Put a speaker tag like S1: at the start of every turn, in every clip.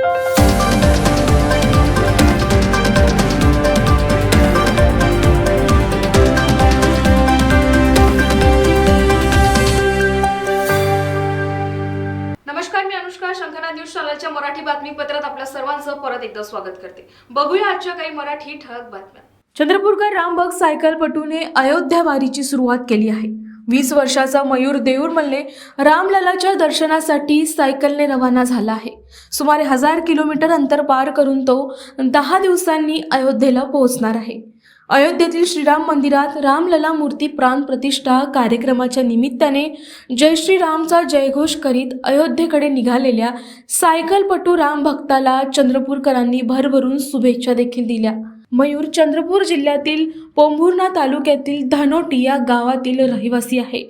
S1: नमस्कार, मी अनुष्का. शंखनाद न्यूज चॅनलच्या मराठी बातमीपत्रात आपल्या सर्वांचं परत एकदा स्वागत करते. बघूया आजच्या काही मराठी ठळक बातम्या. चंद्रपूरकर रामभक्त सायकलपटूने अयोध्या वारीची सुरुवात केली आहे. 20 वर्षाचा मयूर देऊरमल्ले रामललाच्या दर्शनासाठी सायकलने रवाना झाला आहे. सुमारे 1000 किलोमीटर अंतर पार करून तो 10 दिवसांनी अयोध्येला पोहोचणार आहे. अयोध्येतील श्रीराम मंदिरात रामलला मूर्ती प्राण प्रतिष्ठा कार्यक्रमाच्या निमित्ताने जय श्रीरामचा जयघोष करीत अयोध्येकडे निघालेल्या सायकलपटू राम भक्ताला चंद्रपूरकरांनी भरभरून शुभेच्छा देखील दिल्या. मयूर चंद्रपूर जिल्ह्यातील पोंभुर्णा तालुक्यातील धनोटी या गावातील रहिवासी आहे.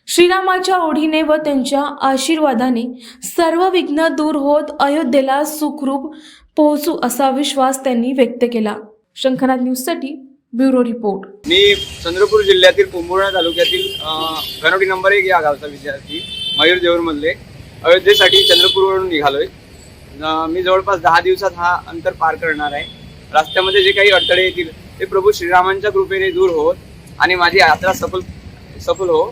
S1: श्रीरामाच्या ओढीने व त्यांच्या आशीर्वादाने सर्व विघ्न दूर होत अयोध्येला सुखरूप पोहोचू असा विश्वास त्यांनी व्यक्त केला. शंखनाद न्यूजसाठी ब्युरो रिपोर्ट.
S2: मी चंद्रपूर जिल्ह्यातील पोंभुर्णा तालुक्यातील धनोटी नंबर 1 या गावचा विद्यार्थी मयूर देऊरमल्ले अयोध्येसाठी चंद्रपूरवरून निघालोय. मी जवळपास 10 दिवसात हा अंतर पार करणार आहे. रस्त्यामध्ये जे काही अडथळे येतील ते प्रभू श्रीरामांच्या कृपेने दूर होत आणि माझी यात्रा सफल हो.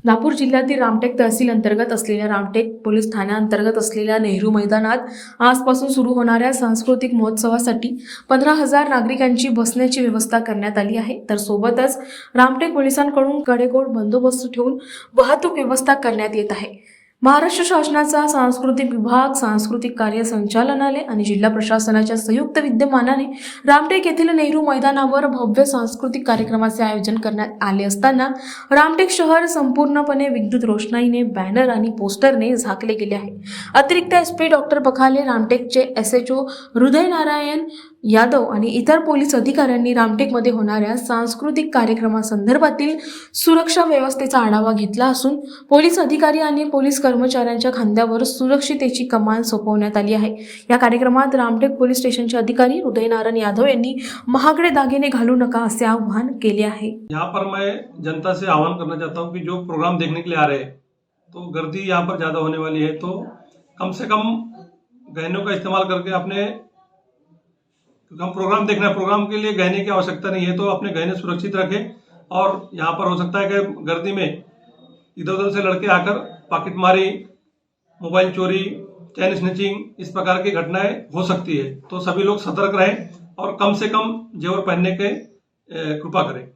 S1: नागपूर जिल्ह्यातील रामटेक तहसील अंतर्गत असलेल्या रामटेक पोलीस ठाण्याअंतर्गत असलेल्या नेहरू मैदानात आजपासून सुरू होणाऱ्या सांस्कृतिक महोत्सवासाठी 15,000 नागरिकांची बसण्याची व्यवस्था करण्यात आली आहे. तर सोबतच रामटेक पोलिसांकडून कडेकोट बंदोबस्त ठेवून वाहतूक व्यवस्था करण्यात येत आहे. महाराष्ट्र शासनाचा सांस्कृतिक विभाग, सांस्कृतिक कार्य संचालनालय आणि जिल्हा प्रशासनाच्या संयुक्त विद्यमानाने रामटेक येथील नेहरू मैदानावर भव्य सांस्कृतिक कार्यक्रमाचे आयोजन करण्यात आले असताना रामटेक शहर संपूर्णपणे विद्युत रोषणाईने, बॅनर आणि पोस्टरने झाकले गेले आहे. अतिरिक्त SP डॉक्टर बखाले, रामटेकचे SHO हृदय नारायण यादव आणि इतर पोलीस अधिकाऱ्यांनी रामटेकमध्ये होणाऱ्या सांस्कृतिक कार्यक्रमासंदर्भातील सुरक्षा व्यवस्थेचा आढावा घेतला असून पोलीस अधिकारी आणि पोलीस कर्मचाऱ्यांच्या खांद्यावर सुरक्षितेची कमान सोपवण्यात आली आहे. या कार्यक्रमात रामटेक पोलीस स्टेशनचे अधिकारी हृदय नारायण यादव यांनी महागडे दागिने घालू नका असे आवाहन केले आहे.
S3: यहाँ पर मैं जनता से आह्वान करना चाहता हूँ कि जो प्रोग्राम देखने के लिए आ रहे हैं तो गर्दी यहाँ पर ज़्यादा होने वाली है, तो कम से कम गहनों का इस्तेमाल करके अपने हम प्रोग्राम देखना है, प्रोग्राम के लिए गहने की आवश्यकता नहीं है, तो अपने गहने सुरक्षित रखें. और यहाँ पर हो सकता है कि गर्दी में इधर उधर से लड़के आकर पॉकेटमारी, मोबाइल चोरी, चैन स्नैचिंग इस प्रकार की घटनाएं हो सकती है, तो सभी लोग सतर्क रहें और कम से कम जेवर पहनने के कृपा करें.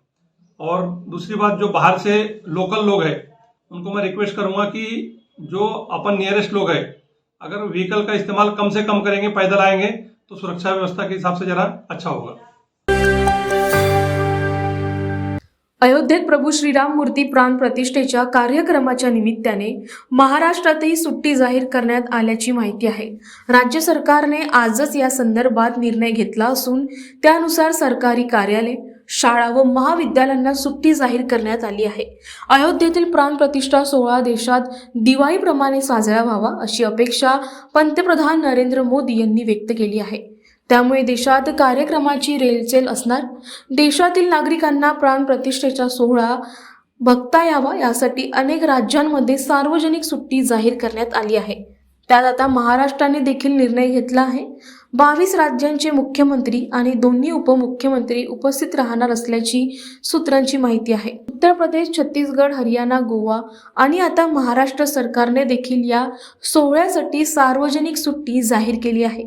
S3: और दूसरी बात, जो बाहर से लोकल लोग हैं उनको मैं रिक्वेस्ट करूंगा कि जो अपन नियरेस्ट लोग हैं अगर व्हीकल का इस्तेमाल कम से कम करेंगे, पैदल आएंगे तो सुरक्षा व्यवस्था के हिसाब से जरा अच्छा होगा.
S1: अयोध्येत प्रभू श्रीराम मूर्ती प्राण प्रतिष्ठेच्या कार्यक्रमाच्या निमित्ताने महाराष्ट्रातही सुट्टी जाहीर करण्यात आल्याची माहिती आहे. राज्य सरकारने आजच या संदर्भात निर्णय घेतला असून त्यानुसार सरकारी कार्यालय, शाळा व महाविद्यालयांना सुट्टी जाहीर करण्यात आली आहे. अयोध्येतील प्राण प्रतिष्ठा सोहळा देशात दिवाळीप्रमाणे साजरा व्हावा अशी अपेक्षा पंतप्रधान नरेंद्र मोदी यांनी व्यक्त केली आहे. त्यामुळे देशात कार्यक्रमाची रेलचेल असणार. देशातील नागरिकांना प्राण प्रतिष्ठेचा सोहळा बघता यावा यासाठी अनेक राज्यांमध्ये सार्वजनिक सुट्टी जाहीर करण्यात आली आहे. त्यात आता महाराष्ट्राने देखील निर्णय घेतला आहे. 22 राज्यांचे मुख्यमंत्री आणि दोन्ही उपमुख्यमंत्री उपस्थित राहणार असल्याची सूत्रांची माहिती आहे. उत्तर प्रदेश, छत्तीसगड, हरियाणा, गोवा आणि आता महाराष्ट्र सरकारने देखील या सोहळ्यासाठी सार्वजनिक सुट्टी जाहीर केली आहे.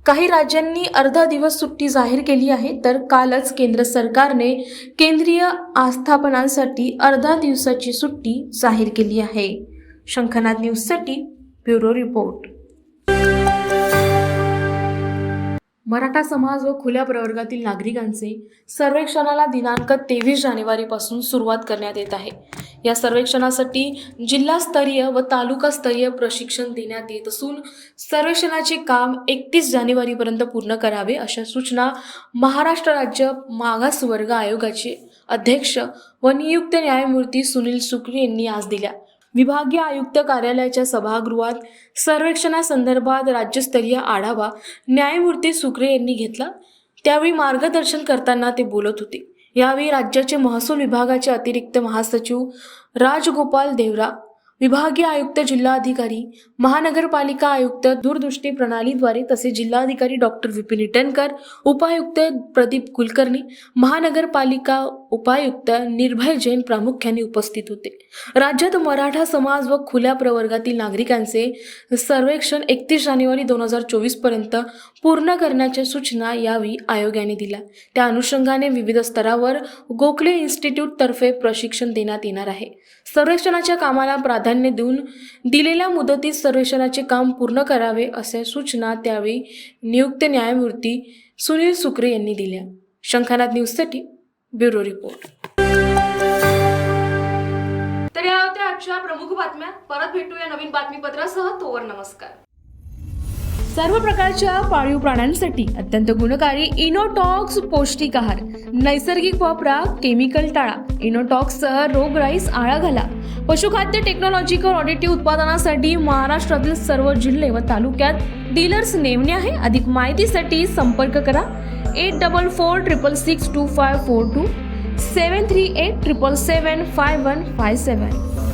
S1: काही राज्यांनी अर्धा दिवस सुट्टी जाहीर केली आहे, तर कालच केंद्र सरकारने केंद्रीय आस्थापनांसाठी अर्धा दिवसाची सुट्टी जाहीर केली आहे. शंखनाद न्यूजसाठी ब्युरो रिपोर्ट. मराठा समाज व खुल्या प्रवर्गातील नागरिकांचे सर्वेक्षणाला दिनांक 23 जानेवारीपासून सुरुवात करण्यात येत आहे. या सर्वेक्षणासाठी जिल्हास्तरीय व तालुकास्तरीय प्रशिक्षण देण्यात येत असून सर्वेक्षणाचे काम 31 जानेवारीपर्यंत पूर्ण करावे अशा सूचना महाराष्ट्र राज्य मागासवर्ग आयोगाचे अध्यक्ष व नियुक्त न्यायमूर्ती सुनील सुक्रे यांनी आज दिल्या. विभागीय आयुक्त कार्यालयाच्या सभागृहात सर्वेक्षणासंदर्भात राज्यस्तरीय आढावा न्यायमूर्ती सुक्रे यांनी घेतला. त्यावेळी मार्गदर्शन करताना ते बोलत होते. यावेळी राज्याचे महसूल विभागाचे अतिरिक्त महासचिव राजगोपाल देवरा, विभागीय आयुक्त, जिल्हाधिकारी, महानगरपालिका आयुक्त दूरदृष्टी प्रणालीद्वारे तसेच जिल्हाधिकारी डॉक्टर विपिन इटनकर, उपायुक्त प्रदीप कुलकर्णी, महानगरपालिका उपायुक्त निर्भय जैन प्रामुख्याने उपस्थित होते. राज्यात मराठा समाज व खुल्या प्रवर्गातील नागरिकांचे सर्वेक्षण 31 जानेवारी 2024 पर्यंत पूर्ण करण्याच्या सूचना यावेळी आयोगाने दिल्या. त्या अनुषंगाने विविध स्तरावर गोखले इन्स्टिट्यूट तर्फे प्रशिक्षण देण्यात येणार आहे. सर्वेक्षणाच्या कामाला प्राधान्य देऊन दिलेल्या मुदतीत सर्वेक्षणाचे काम पूर्ण करावे अशा सूचना त्यावेळी नियुक्त न्यायमूर्ती सुनील सुक्रे यांनी दिल्या. शंखनाद न्यूजसाठी ब्युरो रिपोर्ट. तर या होत्या आजच्या प्रमुख बातम्या. परत भेटूया नवीन बातमीपत्रासह. तोवर नमस्कार. सर्व प्रकारच्या पाळीव प्राण्यांसाठी अत्यंत गुणकारी इनोटॉक्स पौष्टिक आहार. नैसर्गिक वापरा, केमिकल टाळा. इनोटॉक्ससह रोगराईस आळा घाला. पशुखाद्य टेक्नॉलॉजिकल ऑडिटिव्ह उत्पादनासाठी महाराष्ट्रातील सर्व जिल्हे व तालुक्यात डीलर्स नेमणे आहे. अधिक माहितीसाठी संपर्क करा 8446625542 738777557.